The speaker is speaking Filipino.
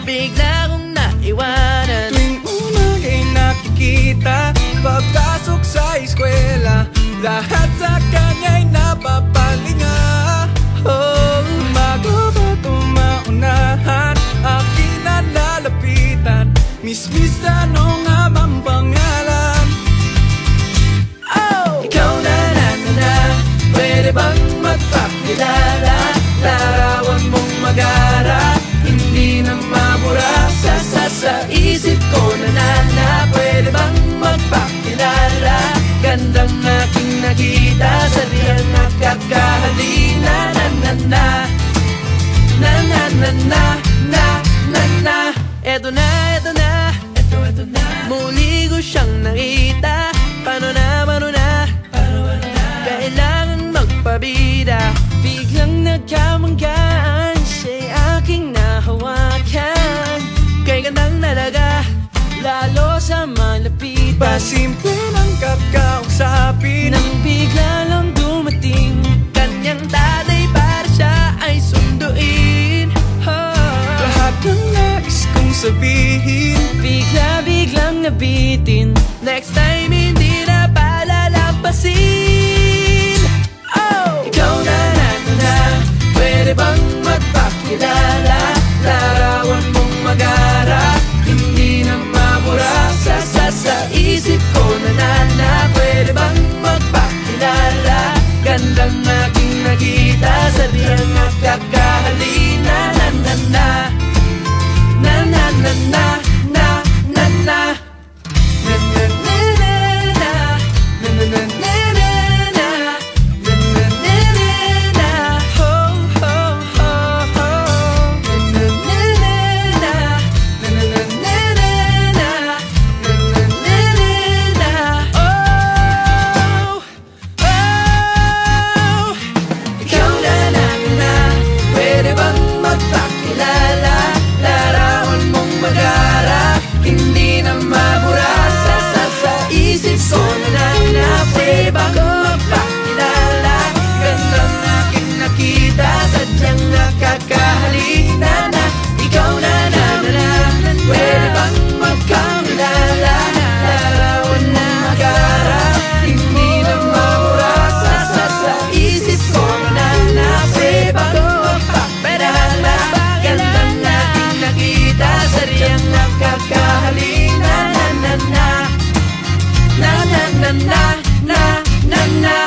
bigla kong naiwanan. Tuwing una kay nakikita, pagpasok sa eskwela, lahat sa kanya'y napapalinga. Oh, bago ba tumaunahan, aking nalalapitan, Miss ano nga bang pangalan? Oh! Ikaw na, pwede bang magpakilala? Larawan mong magara, hindi na mabura sa isip ko na pwede bang magpakilala? Gandang aking nakita, sa diyang nakakahalina. Eto na, muli ko siyang nakita. Paano na, kailangan magpabida. Biglang nagkamanggaan, siya'y aking nahawakan. Kay gandang talaga, lalo sa malapitan. Pasimple ng kakausapin, nang bigla lang dumating kanyang tatay para siya ay sunduin. Lahat ng nais kong sabihin, biglang nabitin. Next time hindi na palalampasin. Oh! Ikaw na, pwede bang magpakilala? Larawan mong magara, hindi na mabura sa isip ko na pwede bang magpakilala? Gandang aking nakita, sa diyang nakakahalina. Na